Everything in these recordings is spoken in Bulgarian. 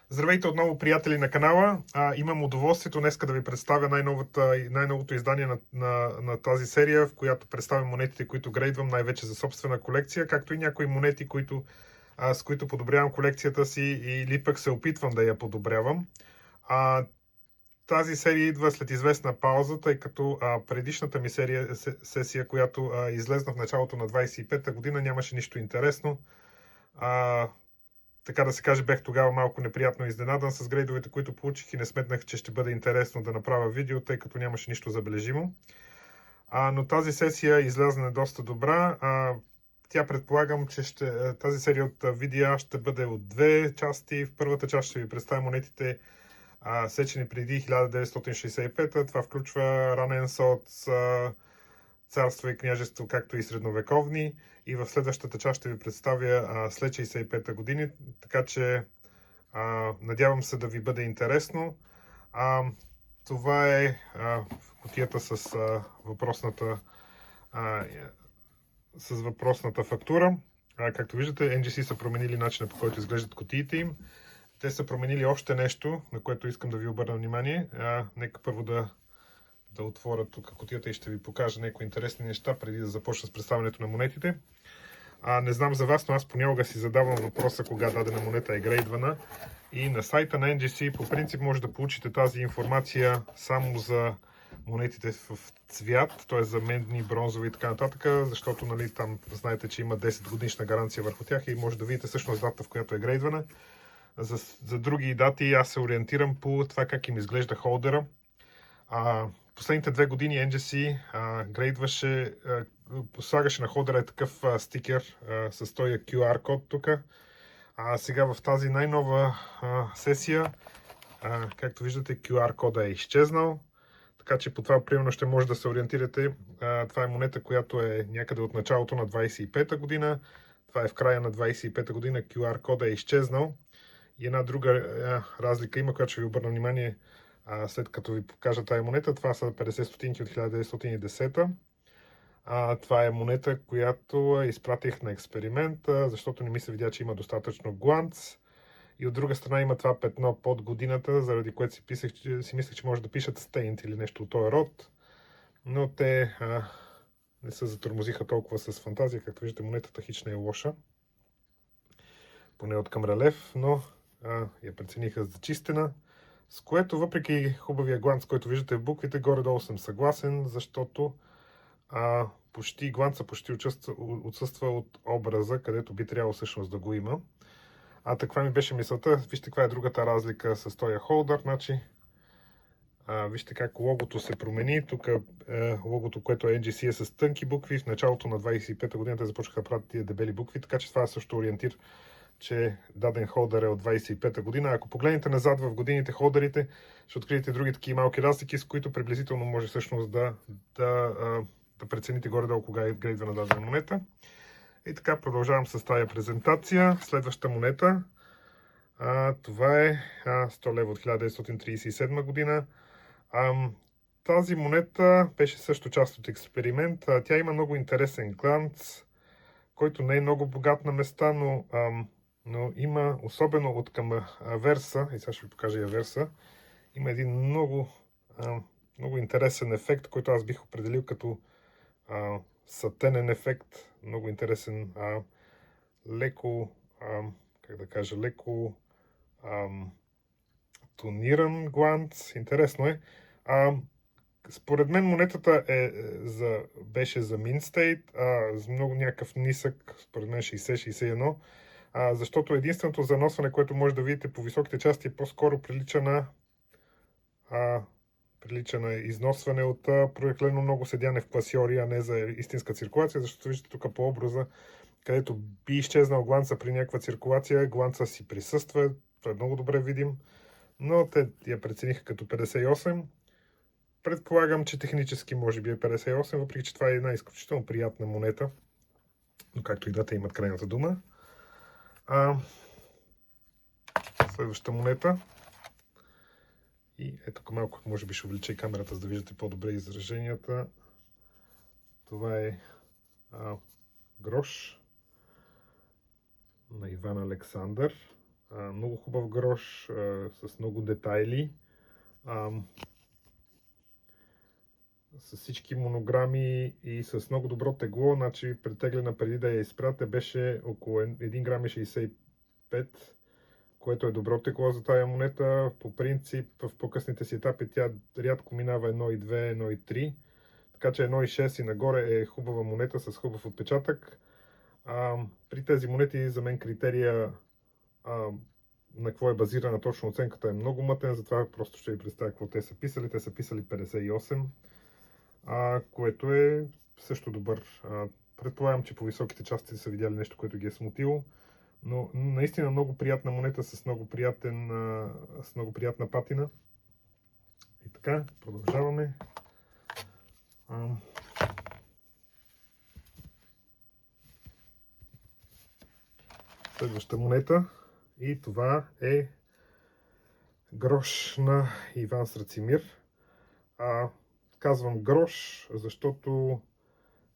Здравейте отново, приятели на канала. Имам удоволствието днеска да ви представя най-новото издание на тази серия, в която представям монетите, които грейдвам най-вече за собствена колекция, както и някои монети, с които подобрявам колекцията си или пък се опитвам да я подобрявам. Тази серия идва след известна пауза, тъй като предишната ми сесия, която излезна в началото на 25-та година, нямаше нищо интересно. Така да се каже, бех тогава малко неприятно изненадан с грейдовете, които получих и не сметнах, че ще бъде интересно да направя видео, тъй като нямаше нищо забележимо. Но тази сесия излязна доста добра. Тя предполагам, че тази серия от видеа ще бъде от две части. В първата част ще ви представя монетите сечени преди 1965. Това включва ранен соц, царство и княжество, както и средновековни. И в следващата част ще ви представя след 65-та години, така че надявам се да ви бъде интересно. Това е кутията с въпросната фактура. Както виждате, NGC са променили начина, по който изглеждат кутиите им. Те са променили още нещо, на което искам да ви обърна внимание. Нека първо да отворя тук кутията и ще ви покажа някои интересни неща, преди да започна с представянето на монетите. Не знам за вас, но аз понякога си задавам въпроса кога дадена монета е грейдвана. И на сайта на NGC по принцип може да получите тази информация само за монетите в цвят, т.е. за медни, бронзови и така нататък, защото нали, там знаете, че има 10 годишна гаранция върху тях и може да видите всъщност дата, в която е грейдвана. За други дати аз се ориентирам по това как им изглежда холдера. Последните 2 години NGC грейдваше, слагаше на холдера такъв стикер с този QR код тук. Сега в тази най-нова сесия, както виждате, QR кода е изчезнал. Така че по това примерно ще може да се ориентирате. Това е монета, която е някъде от началото на 25-та година. Това е в края на 25-та година. QR кода е изчезнал. И една друга разлика има, която ще ви обърна внимание след като ви покажа тази монета. Това са 50 стотинки от 1910. Това е монета, която изпратих на експеримент, защото не ми се видя, че има достатъчно гланц. И от друга страна има това петно под годината, заради което си мислех, че може да пишат Stained или нещо от този род. Но те не се затормозиха толкова с фантазия. Както виждате, монетата хич не е лоша. Поне от към релеф, но я прецениха за чистена. С което, въпреки хубавия гланц, който виждате в буквите, горе-долу съм съгласен, защото гланца почти отсъства от образа, където би трябвало всъщност да го има. Таква ми беше мисълта. Вижте каква е другата разлика с този холдър. Значи, вижте как логото се промени. Тук логото, което е NGC е с тънки букви. В началото на 25-та година те започнаха да правят тия дебели букви, така че това е също ориентир, че даден холдър е от 25-та година. Ако погледнете назад в годините холдерите, ще откриете други такива малки разлики, с които приблизително може всъщност да прецените горе-долу кога е грейдвана дадена монета. И така продължавам с тази презентация. Следващата монета. Това е 100 лева от 1937 година. Тази монета беше също част от експеримент. Тя има много интересен гланц, който не е много богат на места, но има, особено от към аверса, и сега ще ви покажа и аверса, има един много интересен ефект, който аз бих определил като сатенен ефект. Много интересен, леко тониран гланц. Интересно е. Според мен монетата беше за Mint State, с много някакъв нисък, според мен 60-61, защото единственото заносване, което може да видите по високите части, по-скоро прилича на износване от прекалено много седяне в класьори, а не за истинска циркулация, защото виждате тук по образа, където би изчезнал гланца при някаква циркулация, гланца си присъства, това е много добре видим, но те я прецениха като 58. Предполагам, че технически може би е 58, въпреки че това е една изключително приятна монета, но както и да, те имат крайната дума. Следващата монета. И ето малко, може би ще увелича и камерата, за да виждате по-добре израженията. Това е грош на Иван Александър. Много хубав грош, с много детайли. С всички монограми и с много добро тегло, значи претеглена преди да я изпратя беше около 1 грам и 65, което е добро тегло за тая монета. По принцип в по-късните си етапи тя рядко минава 1,2, 1,3, така че 1,6 и нагоре е хубава монета с хубав отпечатък. При тези монети за мен критерия на какво е базирана точно оценката е много мътен, затова просто ще ви представя какво те са писали. Те са писали 58, което е също добър. Предполагам, че по високите части са видяли нещо, което ги е смутило, но наистина много приятна монета с много приятна патина. И така, продължаваме. Следваща монета, и това е грош на Иван Срацимир. Казвам грош, защото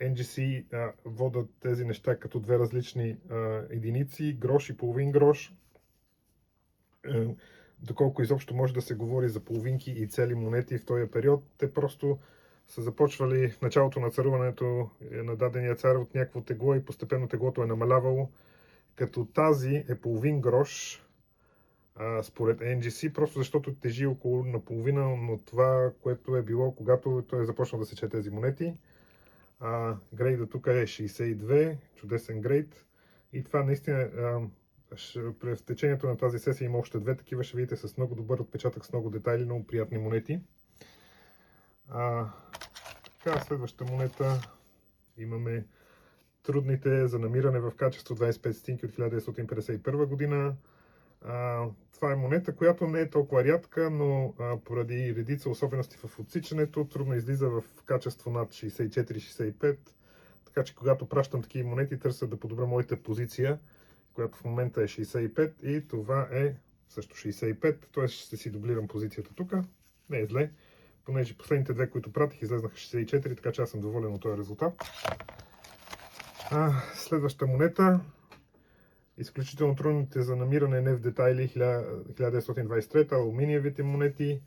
NGC водят тези неща като две различни единици, грош и половин грош. Доколко изобщо може да се говори за половинки и цели монети в този период, те просто са започвали в началото на царуването на дадения цар от някакво тегло и постепенно теглото е намалявало, като тази е половин грош според NGC, просто защото тежи около наполовина на това, което е било, когато той е започнал да сече тези монети. Грейда тук е 62, чудесен грейд. И това наистина, в течението на тази сесия има още две такива, ще видите, с много добър отпечатък, с много детайли, много приятни монети. Така, следваща монета имаме трудните за намиране в качество 25 стотинки от 1951 година. Това е монета, която не е толкова рядка, но поради редица особености в отсичането, трудно излиза в качество над 64-65. Така че когато пращам такива монети, търся да подобря моята позиция, която в момента е 65, и това е също 65, т.е. ще си дублирам позицията тук. Не е зле, понеже последните две, които пратих, излезнаха 64, така че аз съм доволен от този резултат. Следваща монета. Изключително трудните за намиране не в детайли, 1923, алуминиевите монети.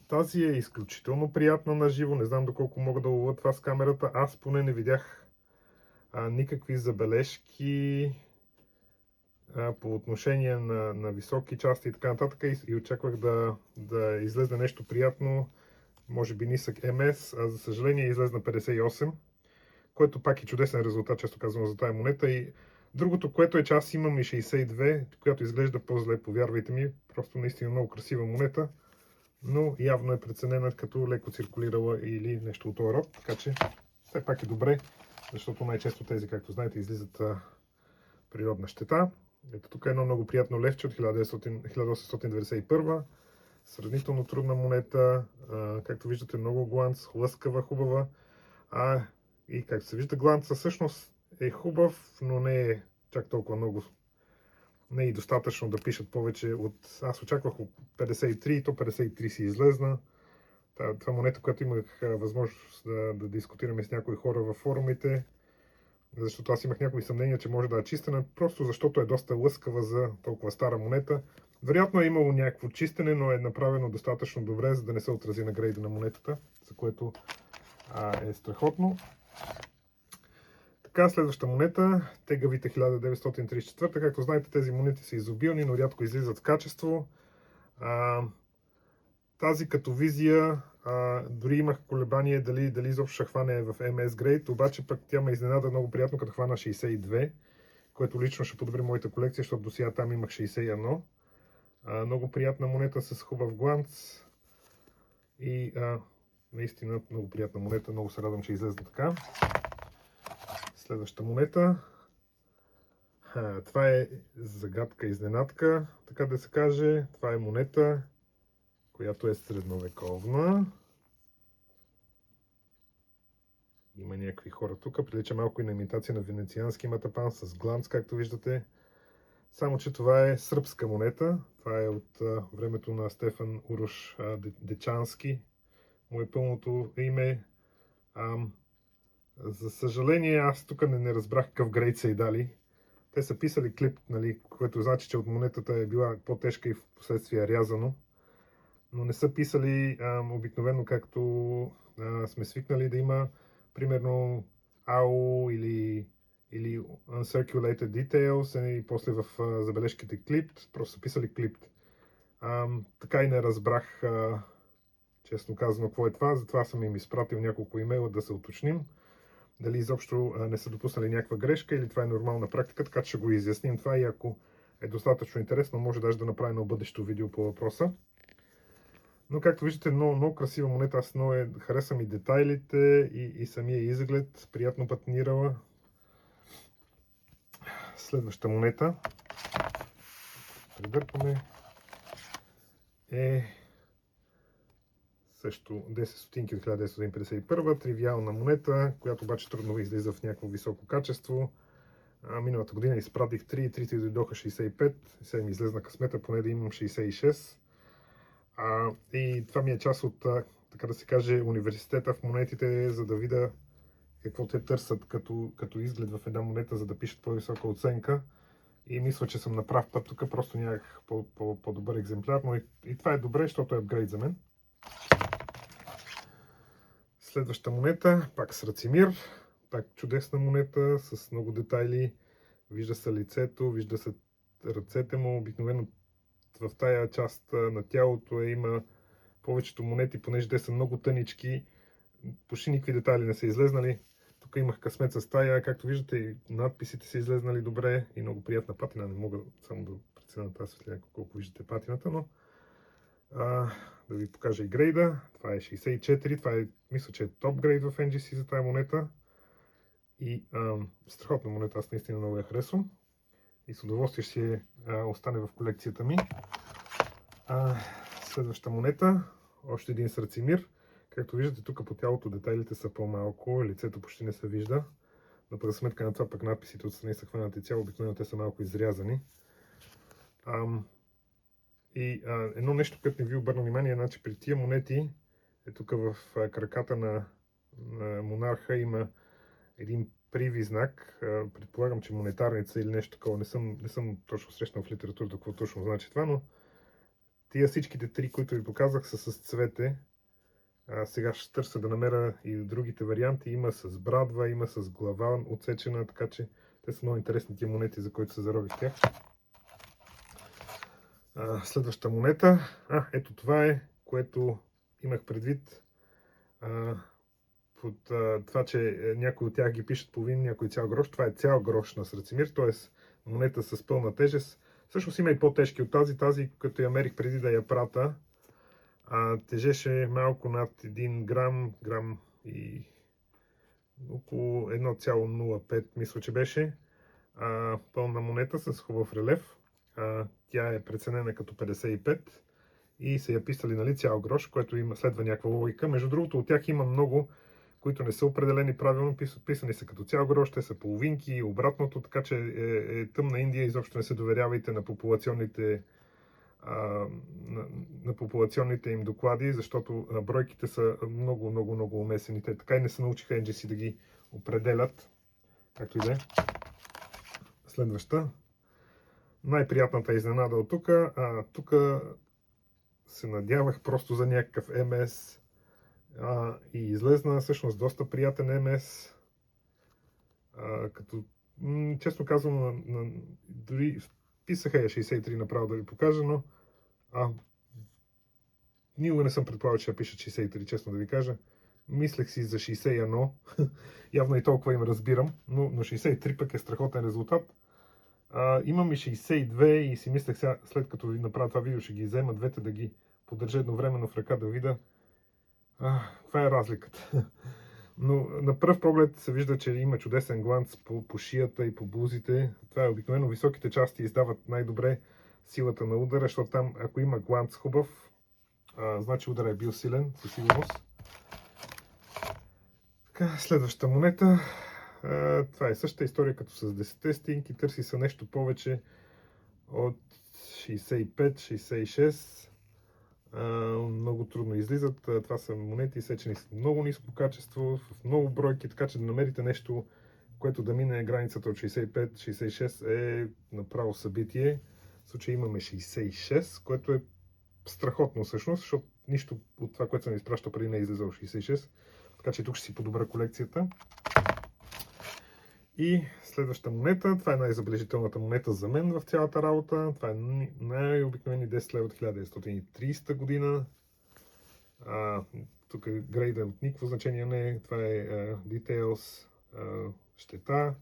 Тази е изключително приятна на живо. Не знам доколко мога да ловя това с камерата. Аз поне не видях никакви забележки по отношение на високи части и така нататък. И очаквах да излезе нещо приятно, може би нисък МС, а за съжаление излезна 58, което пак е чудесен резултат, често казвам, за тази монета. И другото, което е, че аз имам и 62, която изглежда по-зле, повярвайте ми. Просто наистина много красива монета, но явно е преценена като леко циркулирала или нещо от този род. Така че все пак е добре, защото най-често тези, както знаете, излизат природна щета. Ето тук е едно много приятно левче от 1891. Сравнително трудна монета. Както виждате, много гланц, лъскава, хубава. И както се вижда, гланца всъщност е хубав, но не е чак толкова много. Не е и достатъчно да пишат повече от... Аз очаквах 53, и то 53 си излезна. Това монета, която имах възможност да дискутираме с някои хора във форумите, защото аз имах някои съмнения, че може да е чистена, просто защото е доста лъскава за толкова стара монета. Вероятно е имало някакво чистене, но е направено достатъчно добре, за да не се отрази на грейда на монетата, за което е страхотно. Така, следваща монета, тегавите 1934. Както знаете, тези монети са изобилни, но рядко излизат в качество. Тази като визия, дори имах колебание дали изобщо ще хване в MS Grade, обаче пък тя ме изненада много приятно, като хвана 62, което лично ще подобри моята колекция, защото до сега там имах 61. Много приятна монета с хубав гланц и наистина много приятна монета, много се радвам, че излезе така. Следваща монета. Това е загадка, изненадка, така да се каже. Това е монета, която е средновековна. Има някакви хора тук. Прилича малко и на имитация на венециански матапан с гланц, както виждате. Само че това е сръбска монета. Това е от времето на Стефан Урош Дечански. Му е пълното име. За съжаление, аз тук не разбрах какъв грейд са и дали. те са писали клип, нали, което значи, че от монетата е била по-тежка и в последствие рязано. Но не са писали обикновено, както сме свикнали да има, примерно AU или Uncirculated Details и после в забележките клип, просто са писали клип. Така и не разбрах, честно казано, какво е това, затова съм им изпратил няколко имейла да се уточним. Дали изобщо не са допуснали някаква грешка или това е нормална практика, така че ще го изясним това и ако е достатъчно интересно, може даже да направим едно бъдещо видео по въпроса. Но както виждате, много красива монета, аз много харесвам и детайлите и самия изглед, приятно патинирала. Следваща монета, предърпаме, е също 10 стотинки от 1951, тривиална монета, която обаче трудно излиза в някакво високо качество. Миналата година изпратих 3 и трите дойдоха 65, сега ми излезна късмета, поне да имам 66. И това ми е част от, така да се каже, университета в монетите, за да видя какво те търсят като изглед в една монета, за да пишат по-висока оценка. И мисля, че съм на прав път тук, просто нямах по-добър екземпляр, но и това е добре, защото е апгрейд за мен. Следваща монета, пак с Рацимир, пак чудесна монета, с много детайли, вижда се лицето, вижда се ръцете му, обикновено в тая част на тялото има повечето монети, понеже те са много тънички, почти никакви детайли не са излезнали. Тук имах късмет с тая, както виждате и надписите са излезнали добре и много приятна патина, не мога само да преценя тази светлина колко виждате патината, но да ви покажа и грейда. Това е 64, това е, мисля, че е топ грейд в NGC за тази монета. И страхотна монета, аз наистина много я харесвам. И с удоволствие ще остане в колекцията ми. Следваща монета, още един с Рацимир. Както виждате, тук по тялото детайлите са по-малко, лицето почти не се вижда. Но пък за сметка на това пък надписите отстрани са хванати цяло, обикновено те са малко изрязани. Едно нещо, което не ви обърна внимание, значи при тия монети, тук в краката на монарха има един привизнак. Предполагам, че монетарница или нещо такова. Не съм точно срещнал в литературата какво точно значи това, но тия всичките три, които ви показах, са с цвете. Сега ще търся да намеря и другите варианти. Има с брадва, има с глава отсечена, така че те са много интересни тия монети, за които се зарових тях. Следваща монета. Ето това е, което имах предвид. Под това, че някои от тях ги пишат половин, някой цял грош. Това е цял грош на Рацимир, т.е. монета с пълна тежест. Всъщност има и по-тежки от тази. Тази, като я мерих преди да я прата, тежеше малко над 1 грам и около 1,05, мисля, че беше. Пълна монета с хубав релеф. Тя е преценена като 55 и са я писали, нали, цял грош, което следва някаква логика. Между другото, от тях има много, които не са определени правилно, писани са като цял грош, те са половинки и обратното, така че е тъмна Индия, изобщо не се доверявайте на популационните им доклади, защото бройките са много умесени. Те така и не се научиха NGC да ги определят, както и да е. Следваща. Най-приятната изненада от тук. Тук се надявах просто за някакъв МС и излезна всъщност доста приятен МС. Като, честно казвам, дори писаха я 63 направо да ви покажа, но никога не съм предполагал, че ще пиша 63, честно да ви кажа. Мислех си за 61, явно и толкова им разбирам, но 63 пък е страхотен резултат. Имам и 62 и си мислех сега, след като ви направя това видео, ще ги взема двете да ги поддържа едновременно в ръка да видя каква е разликата. Но на пръв поглед се вижда, че има чудесен гланц по шията и по бузите. Това е обикновено високите части издават най-добре силата на удара, защото там, ако има гланц хубав, значи удара е бил силен, със сигурност. Така, следващата монета. Това е същата история като с 10 стинки. Търси се нещо повече от 65-66. Много трудно излизат. Това са монети, сечени с много ниско качество, в много бройки, така че да намерите нещо което да мине границата от 65-66 е направо събитие. В случай имаме 66, което е страхотно всъщност, защото нищо от това, което съм изпращал преди не е излезало 66. Така че тук ще си подобра колекцията. И следващата монета, това е най-забележителната монета за мен в цялата работа. Това е най-обикновени 10 лева от 1930 година. Тук грейда от никакво значение не е. Това е Details, щета.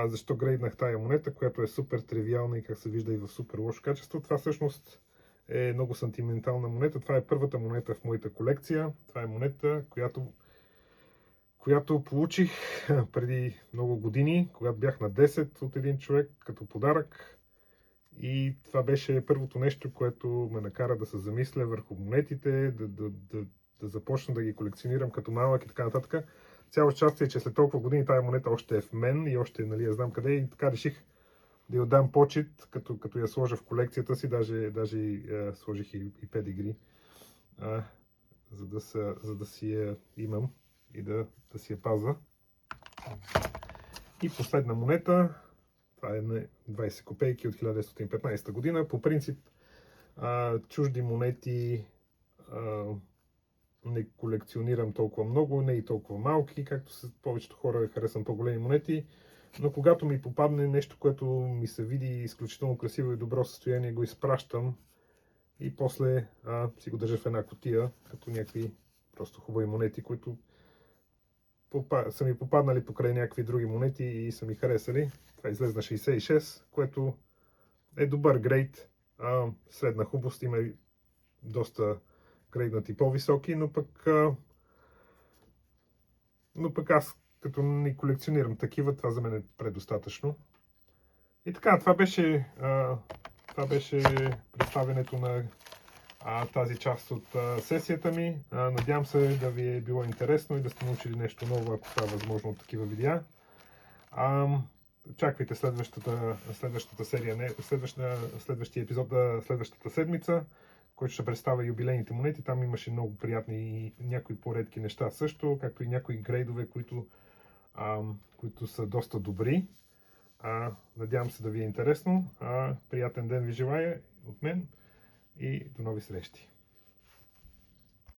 Защо грейднах тая монета, която е супер тривиална и как се вижда и в супер лошо качество? Това всъщност е много сантиментална монета. Това е първата монета в моята колекция. Това е монета, която получих преди много години, когато бях на 10 от един човек като подарък. И това беше първото нещо, което ме накара да се замисля върху монетите, да започна да ги колекционирам като малък и така нататък. Цяло щастие, че след толкова години тая монета още е в мен и още, нали, я знам къде, и така реших да й отдам почит, като я сложа в колекцията си, даже сложих и педигри, за да си я имам и да си я паза. И последна монета, това е на 20 копейки от 1915 година. По принцип, чужди монети не колекционирам толкова много, не и толкова малки, както повечето хора харесвам по-големи монети. Но когато ми попадне нещо, което ми се види изключително красиво и добро състояние, го изпращам и после си го държа в една кутия, като някакви просто хубави монети, които са ми попаднали покрай някакви други монети и са ми харесали. Това излезе на 66, което е добър грейд, средна хубост, има и доста грейднати по-високи, но пък аз като не колекционирам такива, това за мен е предостатъчно. И така, това беше представянето на тази част от сесията ми. Надявам се да ви е било интересно и да сте научили нещо ново, ако това е възможно от такива видеа. Очаквайте следващата серия, следващия епизод следващата седмица, който ще представя юбилейните монети. Там имаше много приятни и някои по-редки неща също, както и някои грейдове, които са доста добри. Надявам се да ви е интересно. Приятен ден ви желая от мен и до нови срещи!